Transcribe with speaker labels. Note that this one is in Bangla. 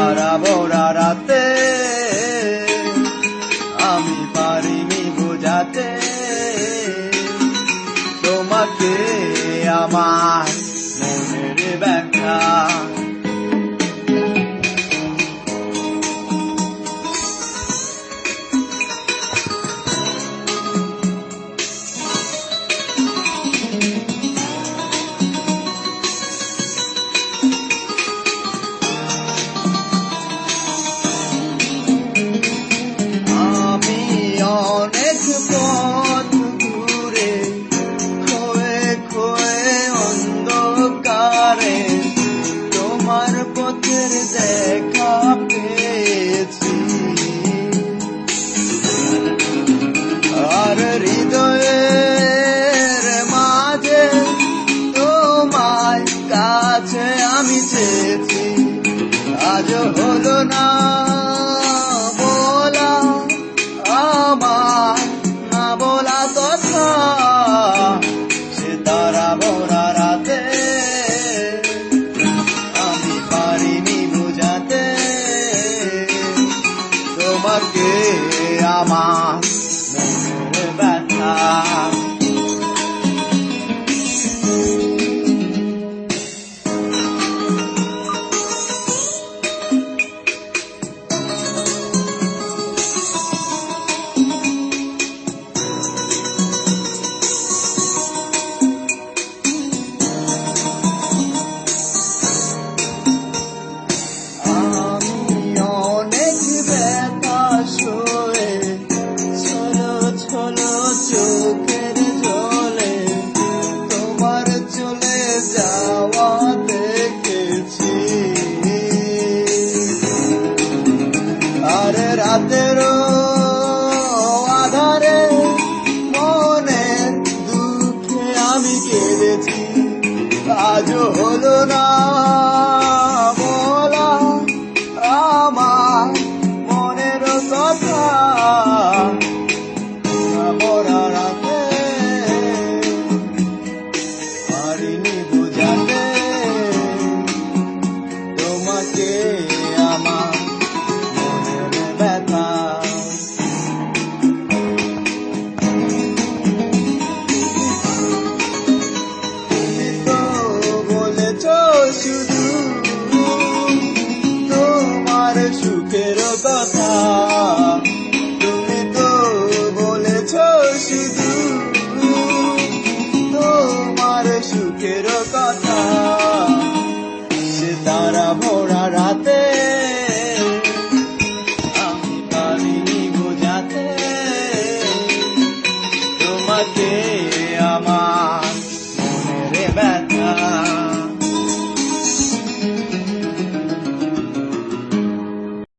Speaker 1: তারা ভরা রাতে আমি পারিনি বোঝাতে তোমাকে আমার মনের ব্যথা। অনেক পথ ঘুরে খোয়ে খোয়ে অন্ধকারে তোমার পথের দেখা পেয়েছি, আর হৃদয়ের মাঝে তোমার কাছে আমি চেয়েছি। আজ হলো না বলা আমার না বলা কথা, সে তারা ভরা রাতে আমি পারিনি বোঝাতে তোমাকে আমার মনের ব্যথা। চোখের জলে তোমার চলে যাওয়া দেখেছি, আর রাতের আধারে মনের দুঃখে আমি কেঁদেছি। আজ হলো না বলা আমার মনের কথা, ভরা রাতে পারিনি বোঝাতে তোমাকে